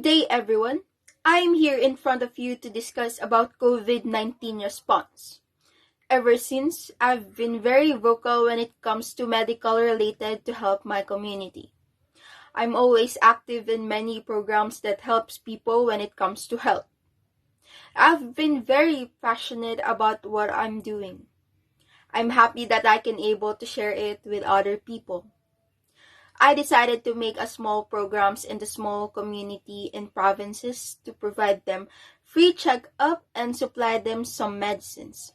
Good day, everyone. I am here in front of you to discuss about COVID-19 response. Ever since, I've been very vocal when it comes to medical related to help my community. I'm always active in many programs that helps people when it comes to health. I've been very passionate about what I'm doing. I'm happy that I can able to share it with other people. I decided to make a small programs in the small community in provinces to provide them free checkup and supply them some medicines.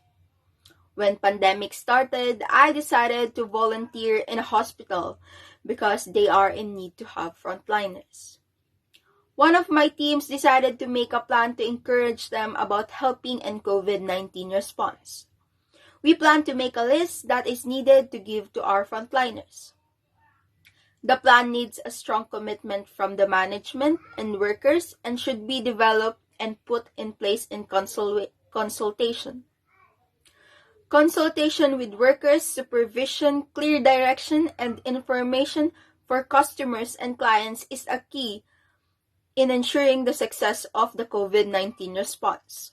When pandemic started, I decided to volunteer in a hospital because they are in need to have frontliners. One of my teams decided to make a plan to encourage them about helping in COVID-19 response. We plan to make a list that is needed to give to our frontliners. The plan needs a strong commitment from the management and workers and should be developed and put in place in consultation. Consultation with workers, supervision, clear direction, and information for customers and clients is a key in ensuring the success of the COVID-19 response.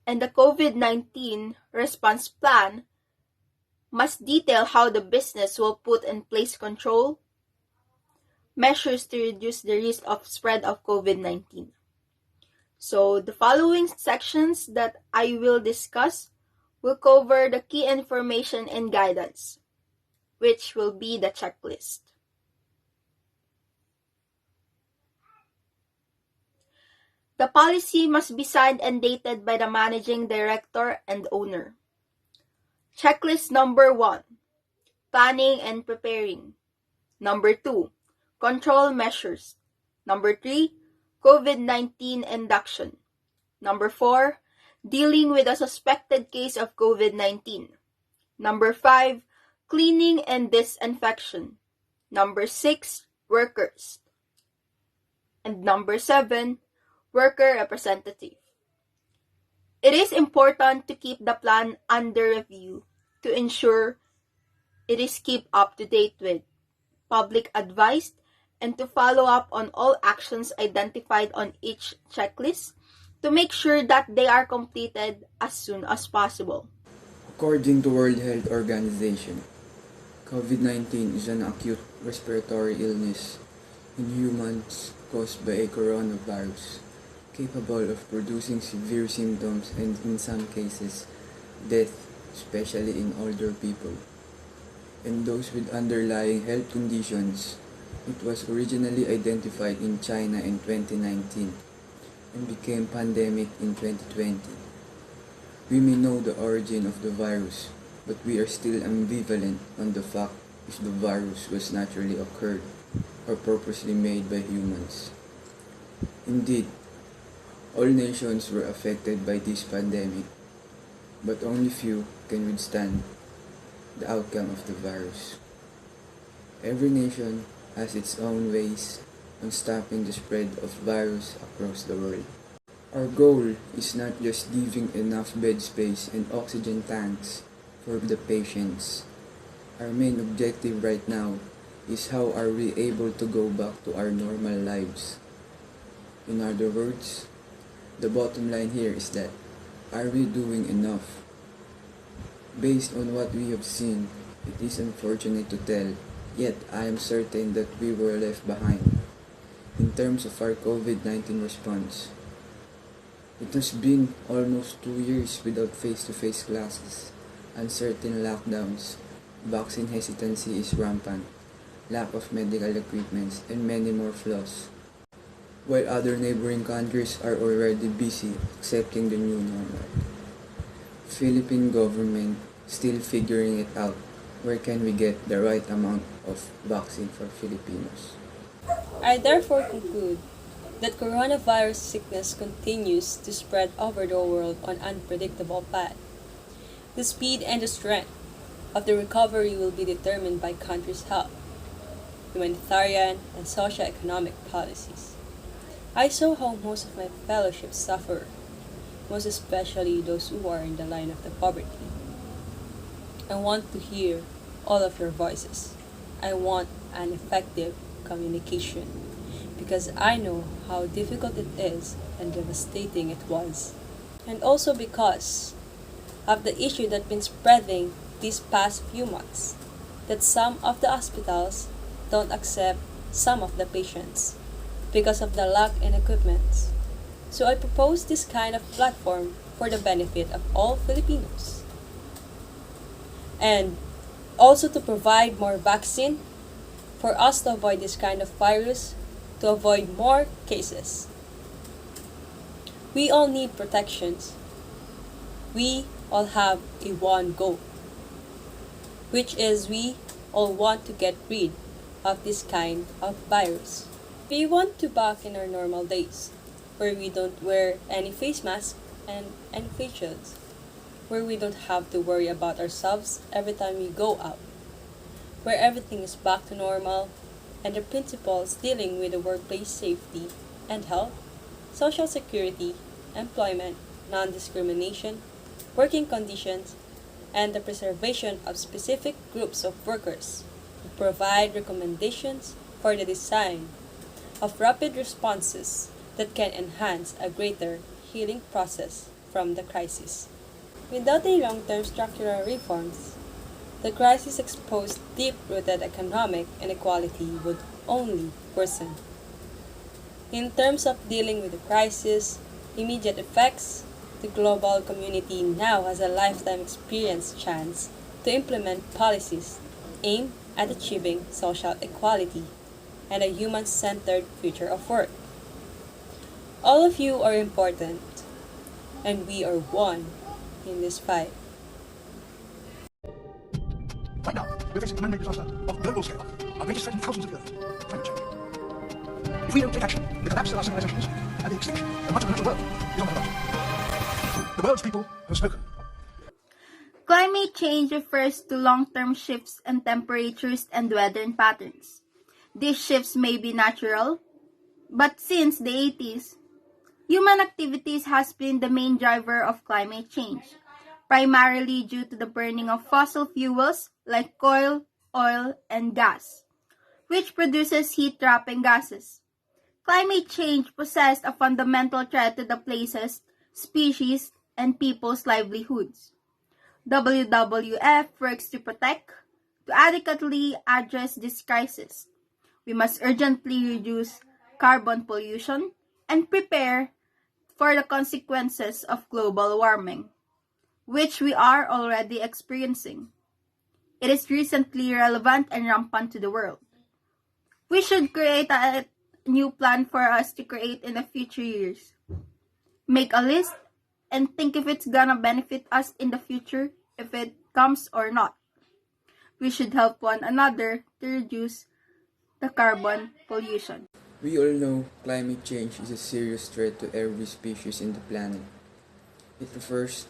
And the COVID-19 response plan must detail how the business will put in place control measures to reduce the risk of spread of COVID-19. So the following sections that I will discuss will cover the key information and guidance, which will be the checklist. The policy must be signed and dated by the managing director and owner. Checklist number 1, planning and preparing. Number 2, control measures. Number 3, COVID-19 induction. Number 4, dealing with a suspected case of COVID-19. Number 5, cleaning and disinfection. Number 6, workers. And number 7, worker representative. It is important to keep the plan under review to ensure it is kept up to date with public advice and to follow up on all actions identified on each checklist to make sure that they are completed as soon as possible. According to World Health Organization, COVID-19 is an acute respiratory illness in humans caused by a coronavirus, capable of producing severe symptoms and in some cases, death, especially in older people. And those with underlying health conditions. It was originally identified in China in 2019 and became pandemic in 2020. We may know the origin of the virus, but we are still ambivalent on the fact if the virus was naturally occurred or purposely made by humans. Indeed, all nations were affected by this pandemic, but only few can withstand the outcome of the virus. Every nation has its own ways on stopping the spread of virus across the world. Our goal is not just giving enough bed space and oxygen tanks for the patients. Our main objective right now is how are we able to go back to our normal lives. In other words, the bottom line here is that, are we doing enough? Based on what we have seen, it is unfortunate to tell, yet I am certain that we were left behind. In terms of our COVID-19 response, it has been almost 2 years without face-to-face classes, uncertain lockdowns, vaccine hesitancy is rampant, lack of medical equipment, and many more flaws. While other neighboring countries are already busy accepting the new normal. Philippine government still figuring it out. Where can we get the right amount of vaccine for Filipinos? I therefore conclude that coronavirus sickness continues to spread over the world on unpredictable path. The speed and the strength of the recovery will be determined by countries' health, humanitarian, and socio-economic policies. I saw how most of my fellowships suffer, most especially those who are in the line of the poverty. I want to hear all of your voices. I want and effective communication, because I know how difficult it is and devastating it was. And also because of the issue that's been spreading these past few months, that some of the hospitals don't accept some of the patients because of the lack in equipment. So I propose this kind of platform for the benefit of all Filipinos. And also to provide more vaccine for us to avoid this kind of virus, to avoid more cases. We all need protections. We all have a one goal, which is we all want to get rid of this kind of virus. We want to back in our normal days, where we don't wear any face mask and any face shields, where we don't have to worry about ourselves every time we go out, where everything is back to normal, and the principles dealing with the workplace safety and health, social security, employment, non-discrimination, working conditions, and the preservation of specific groups of workers, to provide recommendations for the design of rapid responses that can enhance a greater healing process from the crisis. Without a long-term structural reforms, the crisis exposed deep-rooted economic inequality would only worsen. In terms of dealing with the crisis, immediate effects, the global community now has a lifetime experience chance to implement policies aimed at achieving social equality and a human-centered future of work. All of you are important, and we are one in this fight. Right now, we're facing a man-made disaster of global scale, our greatest threat in thousands of years, climate change. If we don't take action, the collapse of our civilizations and the extinction of much of the natural world is on the horizon. The world's people have spoken. Climate change refers to long-term shifts in temperatures and weather patterns. These shifts may be natural, but since the 80s, human activities has been the main driver of climate change, primarily due to the burning of fossil fuels like coal, oil, and gas, which produces heat-trapping gases. Climate change poses a fundamental threat to the places, species, and people's livelihoods. WWF works to protect, to adequately address this crisis. We must urgently reduce carbon pollution and prepare for the consequences of global warming, which we are already experiencing. It is recently relevant and rampant to the world. We should create a new plan for us to create in the future years. Make a list and think if it's gonna benefit us in the future, if it comes or not. We should help one another to reduce the carbon pollution. We all know climate change is a serious threat to every species in the planet. It refers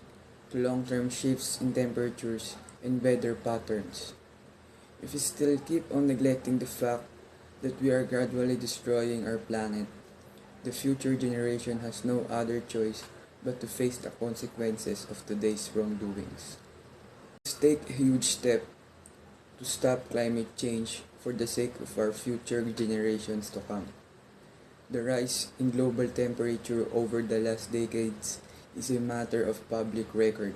to long-term shifts in temperatures and weather patterns. If we still keep on neglecting the fact that we are gradually destroying our planet, the future generation has no other choice but to face the consequences of today's wrongdoings. Let's take a huge step to stop climate change for the sake of our future generations to come. The rise in global temperature over the last decades is a matter of public record.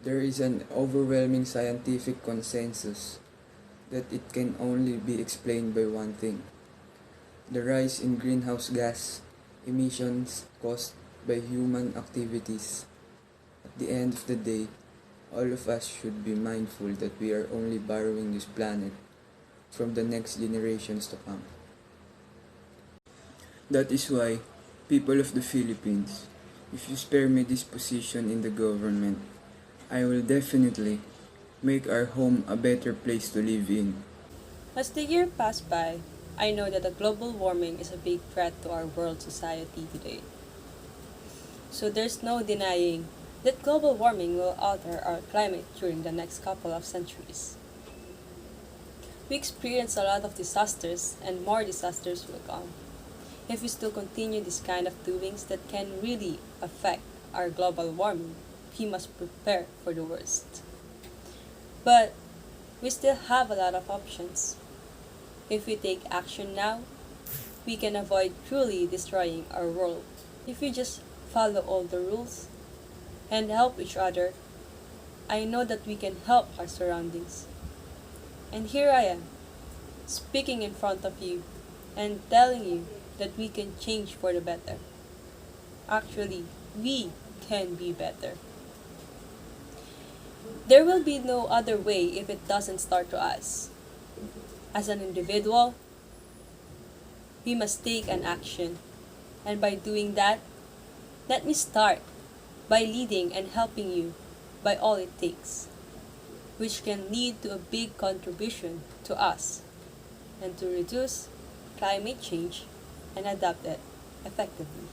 There is an overwhelming scientific consensus that it can only be explained by one thing: the rise in greenhouse gas emissions caused by human activities. At the end of the day, all of us should be mindful that we are only borrowing this planet from the next generations to come. That is why, people of the Philippines, if you spare me this position in the government, I will definitely make our home a better place to live in. As the year passed by, I know that the global warming is a big threat to our world society today. So there's no denying that global warming will alter our climate during the next couple of centuries. We experience a lot of disasters, and more disasters will come. If we still continue this kind of doings that can really affect our global warming, we must prepare for the worst. But we still have a lot of options. If we take action now, we can avoid truly destroying our world. If we just follow all the rules and help each other, I know that we can help our surroundings. And here I am, speaking in front of you and telling you that we can change for the better. Actually, we can be better. There will be no other way if it doesn't start to us. As an individual, we must take an action. And by doing that, let me start by leading and helping you by all it takes, which can lead to a big contribution to us and to reduce climate change and adapt it effectively.